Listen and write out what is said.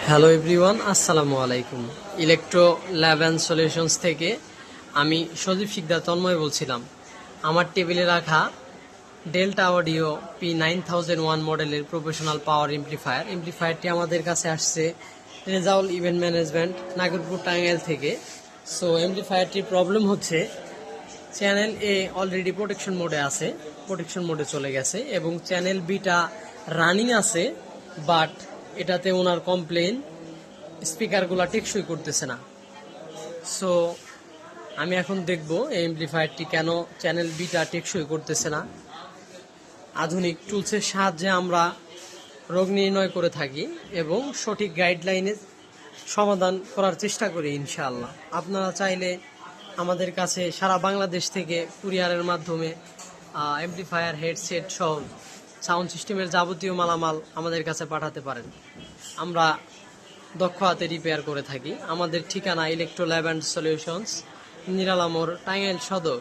Hello everyone, আসসালামু আলাইকুম। Electro lab and solutions থেকে আমি সজীব শিকদার তন্ময় বলছিলাম। আমার টেবিলে রাখা ডেল্টা অডিও P9001 মডেলের প্রফেশনাল পাওয়ার এমপ্লিফায়ারটি আমাদের কাছে আসছে রেজাউল ইভেন্ট ম্যানেজমেন্ট, নাগরপুর, টাঙ্গাইল থেকে। সো এমপ্লিফায়ারটির প্রবলেম হচ্ছে চ্যানেল এ অলরেডি প্রোটেকশন মোডে আছে, প্রোটেকশন মোডে চলে গেছে, এবং চ্যানেল বিটা রানিং আছে, বাট এটাতে ওনার কমপ্লেন স্পিকারগুলো টেকসই করতেছে না। সো আমি এখন দেখব এই এমপ্লিফায়ারটি কেন চ্যানেল বিটা টেকসই করতেছে না। আধুনিক টুলসের সাহায্যে আমরা রোগ নির্ণয় করে থাকি এবং সঠিক গাইডলাইনে সমাধান করার চেষ্টা করি ইনশাআল্লাহ। আপনারা চাইলে আমাদের কাছে সারা বাংলাদেশ থেকে কুরিয়ারের মাধ্যমে এমপ্লিফায়ার, হেডসেট সহ সাউন্ড সিস্টেমের যাবতীয় মালামাল আমাদের কাছে পাঠাতে পারেন। আমরা দক্ষ হাতে রিপেয়ার করে থাকি। আমাদের ঠিকানা electro lab and solutions, Niralamor, Tangail সদর।